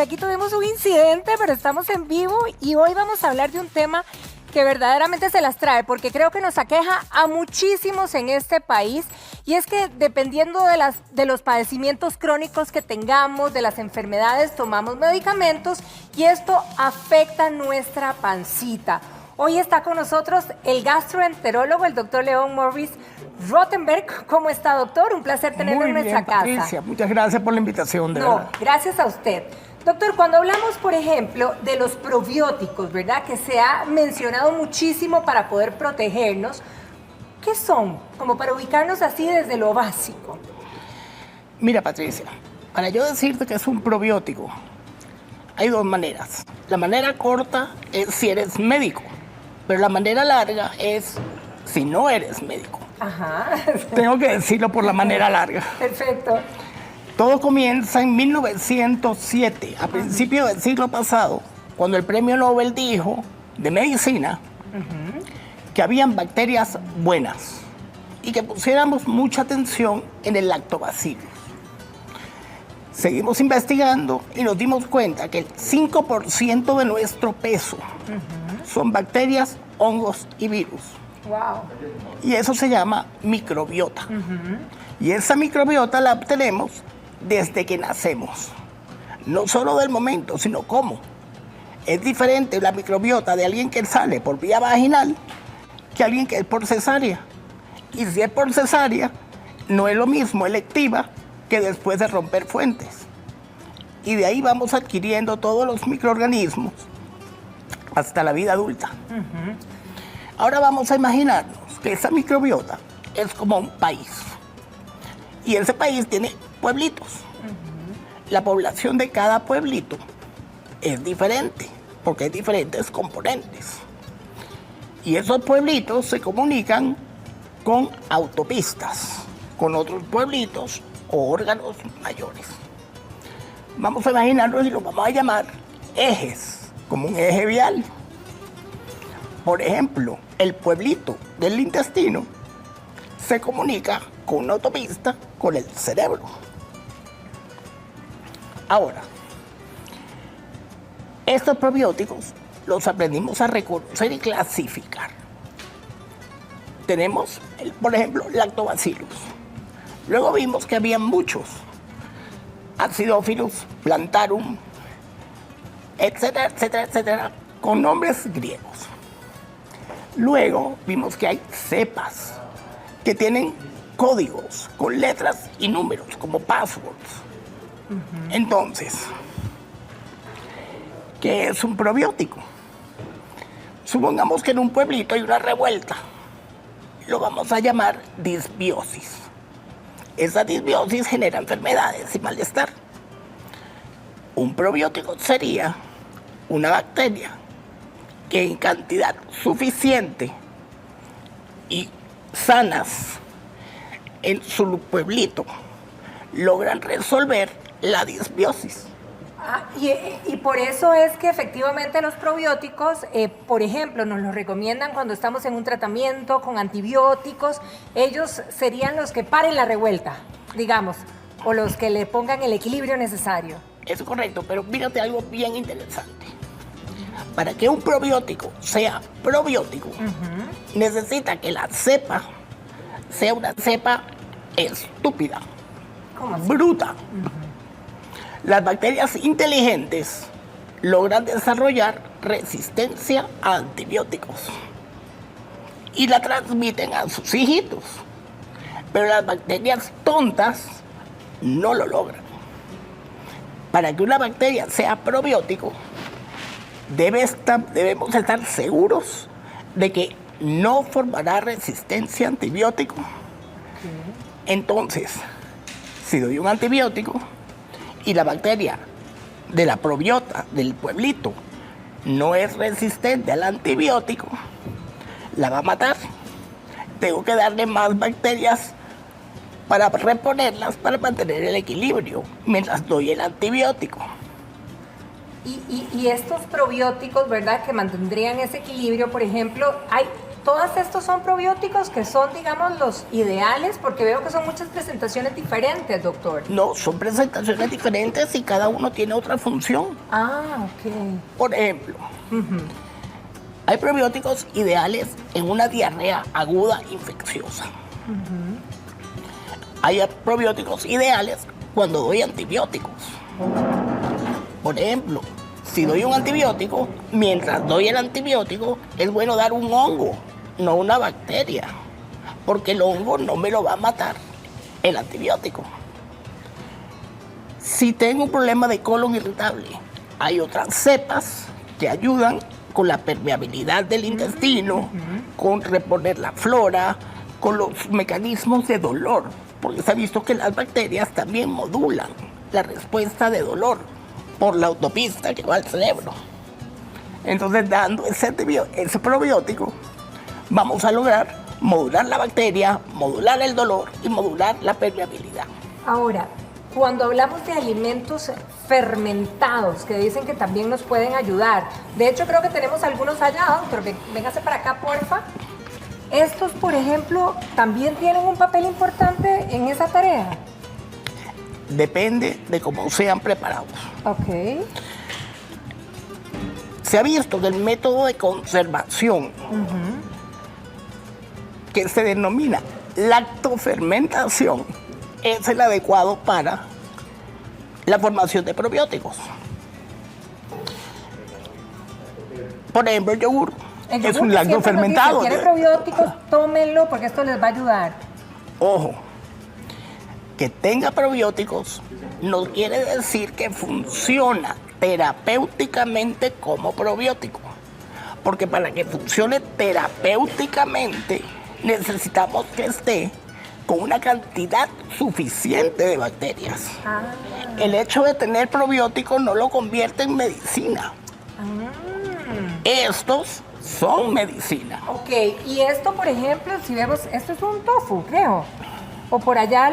Aquí tuvimos un incidente, pero estamos en vivo y hoy vamos a hablar de un tema que verdaderamente se las trae, porque creo que nos aqueja a muchísimos en este país, y es que dependiendo de los padecimientos crónicos que tengamos, de las enfermedades, tomamos medicamentos y esto afecta nuestra pancita. Hoy está con nosotros el gastroenterólogo, el doctor León Morris Rothenberg. ¿Cómo está, doctor? Un placer tenerlo en nuestra casa. Patricia, muchas gracias por la invitación, de verdad. Gracias a usted. Doctor, cuando hablamos, por ejemplo, de los probióticos, ¿verdad? Que se ha mencionado muchísimo para poder protegernos. ¿Qué son? Como para ubicarnos así desde lo básico. Mira, Patricia, para yo decirte que es un probiótico, hay dos maneras. La manera corta es si eres médico, pero la manera larga es si no eres médico. Ajá. Tengo que decirlo por la manera larga. Perfecto. Todo comienza en 1907, a principios del siglo pasado, cuando el premio Nobel dijo de medicina que habían bacterias buenas y que pusiéramos mucha atención en el lactobacillus. Seguimos investigando y nos dimos cuenta que el 5% de nuestro peso son bacterias, hongos y virus. Wow. Y eso se llama microbiota. Y esa microbiota la obtenemos desde que nacemos. No solo del momento, sino cómo. Es diferente la microbiota de alguien que sale por vía vaginal que alguien que es por cesárea. Y si es por cesárea, no es lo mismo electiva que después de romper fuentes. Y de ahí vamos adquiriendo todos los microorganismos hasta la vida adulta. Ahora vamos a imaginarnos que esa microbiota es como un país. Y ese país tiene pueblitos. La población de cada pueblito es diferente, porque hay diferentes componentes. Y esos pueblitos se comunican con autopistas, con otros pueblitos o órganos mayores. Vamos a imaginarnos y los vamos a llamar ejes, como un eje vial. Por ejemplo, el pueblito del intestino se comunica con una autopista con el cerebro. Ahora, estos probióticos los aprendimos a reconocer y clasificar. Tenemos, por ejemplo, lactobacillus. Luego vimos que había muchos. Acidophilus, plantarum, etcétera, etcétera, etcétera, con nombres griegos. Luego vimos que hay cepas que tienen códigos con letras y números, como passwords. Entonces, ¿qué es un probiótico? Supongamos que en un pueblito hay una revuelta. Lo vamos a llamar disbiosis. Esa disbiosis genera enfermedades y malestar. Un probiótico sería una bacteria que en cantidad suficiente y sanas en su pueblito logran resolver la disbiosis. Y por eso es que efectivamente los probióticos, por ejemplo, nos los recomiendan cuando estamos en un tratamiento con antibióticos. Ellos serían los que paren la revuelta, digamos, o los que le pongan el equilibrio necesario. Es correcto, pero mírate algo bien interesante. Para que un probiótico sea probiótico, necesita que la cepa sea una cepa estúpida, bruta. Las bacterias inteligentes logran desarrollar resistencia a antibióticos y la transmiten a sus hijitos. Pero las bacterias tontas no lo logran. Para que una bacteria sea probiótico, debemos estar seguros de que no formará resistencia a antibiótico. Entonces, si doy un antibiótico y la bacteria de la probiota del pueblito no es resistente al antibiótico, la va a matar. Tengo que darle más bacterias para reponerlas, para mantener el equilibrio mientras doy el antibiótico. Y estos probióticos, ¿verdad?, que mantendrían ese equilibrio, por ejemplo, todos estos son probióticos que son, digamos, los ideales, porque veo que son muchas presentaciones diferentes, doctor. No, son presentaciones diferentes y cada uno tiene otra función. Ah, ok. Por ejemplo, hay probióticos ideales en una diarrea aguda infecciosa. Hay probióticos ideales cuando doy antibióticos. Por ejemplo, si doy un antibiótico, mientras doy el antibiótico, es bueno dar un hongo, no una bacteria, porque el hongo no me lo va a matar el antibiótico. Si tengo un problema de colon irritable, hay otras cepas que ayudan con la permeabilidad del intestino, con reponer la flora, con los mecanismos de dolor, porque se ha visto que las bacterias también modulan la respuesta de dolor por la autopista que va al cerebro. Entonces, dando ese probiótico, vamos a lograr modular la bacteria, modular el dolor y modular la permeabilidad. Ahora, cuando hablamos de alimentos fermentados, que dicen que también nos pueden ayudar, de hecho creo que tenemos algunos allá, doctor, véngase para acá, porfa. Estos, por ejemplo, también tienen un papel importante en esa tarea. Depende de cómo sean preparados. Ok. Se ha visto que el método de conservación, que se denomina lactofermentación, es el adecuado para la formación de probióticos. Por ejemplo, el yogur es un lactofermentado. Si tienen probióticos, tómenlo porque esto les va a ayudar. Ojo, que tenga probióticos no quiere decir que funciona terapéuticamente como probiótico. Porque para que funcione terapéuticamente necesitamos que esté con una cantidad suficiente de bacterias. El hecho de tener probióticos no lo convierte en medicina. Estos son medicina. Ok, y esto, por ejemplo, si vemos, esto es un tofu, creo. O por allá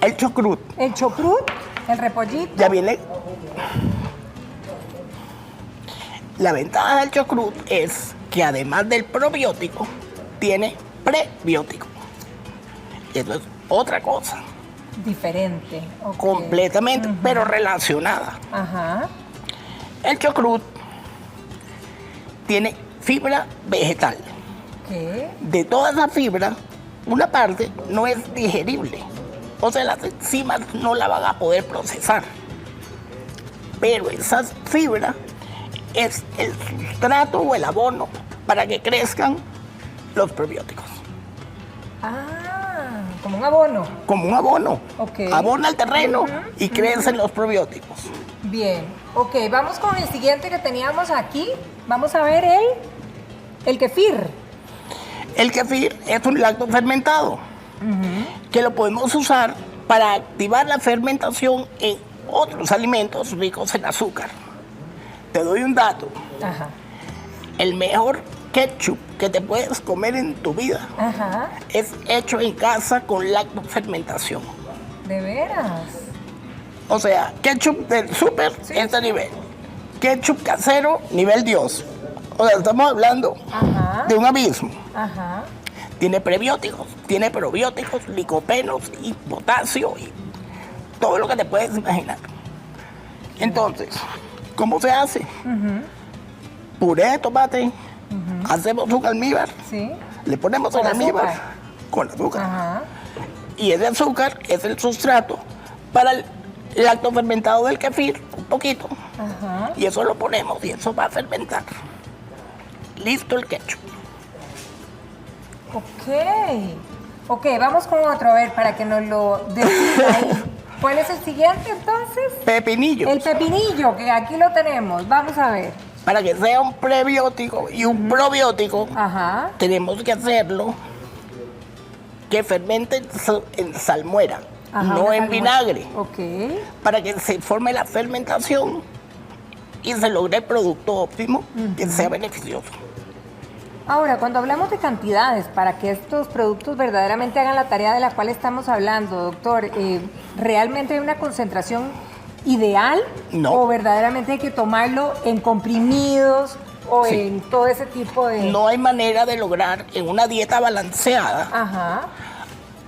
El chocrut. el chocrut, el repollito. Ya viene. La ventaja del chocrut es que además del probiótico, tiene prebiótico. Eso es otra cosa. Diferente. Ok. Completamente, pero relacionada. Ajá. El chocrut tiene fibra vegetal. ¿Qué? De toda esa fibra, una parte no es digerible. O sea, las enzimas no la van a poder procesar. Pero esa fibra es el sustrato o el abono para que crezcan los probióticos. Ah, como un abono. Como un abono. Ok. Abona el terreno y crecen los probióticos. Bien. Ok, vamos con el siguiente que teníamos aquí. Vamos a ver el kefir. El kefir es un lácteo fermentado que lo podemos usar para activar la fermentación en otros alimentos ricos en azúcar. Te doy un dato. Ajá. El mejor ketchup que te puedes comer en tu vida Ajá. es hecho en casa con lactofermentación. ¿De veras? O sea, ketchup del súper, Sí, este nivel. Ketchup casero, nivel Dios. O sea, estamos hablando Ajá. de un abismo. Ajá. Tiene prebióticos, tiene probióticos, licopenos y potasio y todo lo que te puedes imaginar. Entonces, ¿cómo se hace? Puré de tomate, hacemos un almíbar, Sí. le ponemos Con el almíbar azúcar. con azúcar. Ajá. Y ese azúcar es el sustrato para el lactofermentado del kefir, un poquito. Ajá. Y eso lo ponemos y eso va a fermentar. Listo el ketchup. Ok, vamos con otro, a ver, para que nos lo decida ahí. ¿Cuál es el siguiente entonces? Pepinillos. El pepinillo, que aquí lo tenemos. Vamos a ver. Para que sea un prebiótico y un probiótico, Ajá. tenemos que hacerlo que fermente en salmuera, Ajá, no una en salmuera. vinagre, Ok. para que se forme la fermentación y se logre el producto óptimo que sea beneficioso. Ahora, cuando hablamos de cantidades, para que estos productos verdaderamente hagan la tarea de la cual estamos hablando, doctor, ¿realmente hay una concentración ideal? No. ¿O verdaderamente hay que tomarlo en comprimidos o Sí. en todo ese tipo de... No hay manera de lograr en una dieta balanceada Ajá,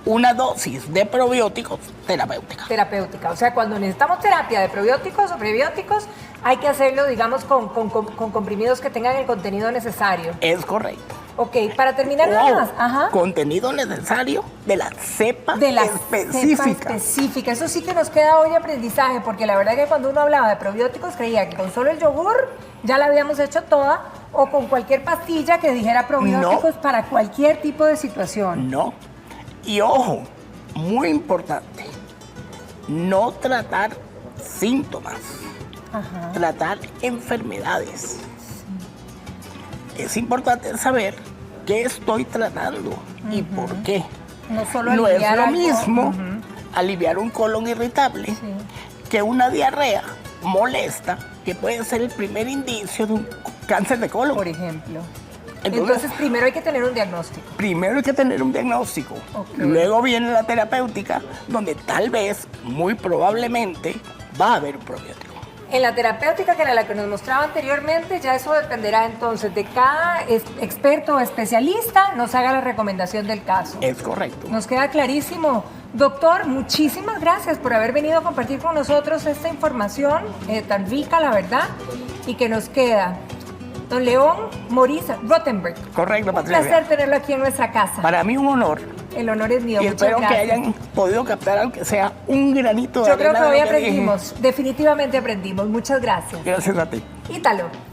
una dosis de probióticos terapéutica. terapéutica. O sea, cuando necesitamos terapia de probióticos o prebióticos, hay que hacerlo, digamos, con comprimidos que tengan el contenido necesario. Es correcto. Ok, para terminar nada más. Ajá. Contenido necesario de la cepa De la específica. cepa específica. Eso sí que nos queda hoy de aprendizaje, porque la verdad que cuando uno hablaba de probióticos creía que con solo el yogur ya la habíamos hecho toda, o con cualquier pastilla que dijera probióticos para cualquier tipo de situación. No. Y ojo, muy importante, no tratar síntomas, Ajá. tratar enfermedades. Es importante saber qué estoy tratando y por qué. No solo No es aliviar lo algo. mismo Ujú. aliviar un colon irritable Sí. que una diarrea molesta, que puede ser el primer indicio de un cáncer de colon. Por ejemplo. Entonces, Entonces, primero hay que tener un diagnóstico. primero hay que tener un diagnóstico. Ok. Luego viene la terapéutica, donde tal vez, muy probablemente, va a haber un probiótico. En la terapéutica, que era la que nos mostraba anteriormente, ya eso dependerá entonces de cada experto o especialista nos haga la recomendación del caso. Es correcto. Nos queda clarísimo. Doctor, muchísimas gracias por haber venido a compartir con nosotros esta información tan rica, la verdad, y que nos queda. Don León Maurice Rothenberg. Correcto, Un Patricia. placer tenerlo aquí en nuestra casa. Para mí un honor. El honor es mío. Y Muchas espero que gracias. hayan podido captar aunque sea un granito de Yo creo arena que de hoy lo que dije. aprendimos. Definitivamente aprendimos. Muchas gracias. Gracias a ti. Ítalo.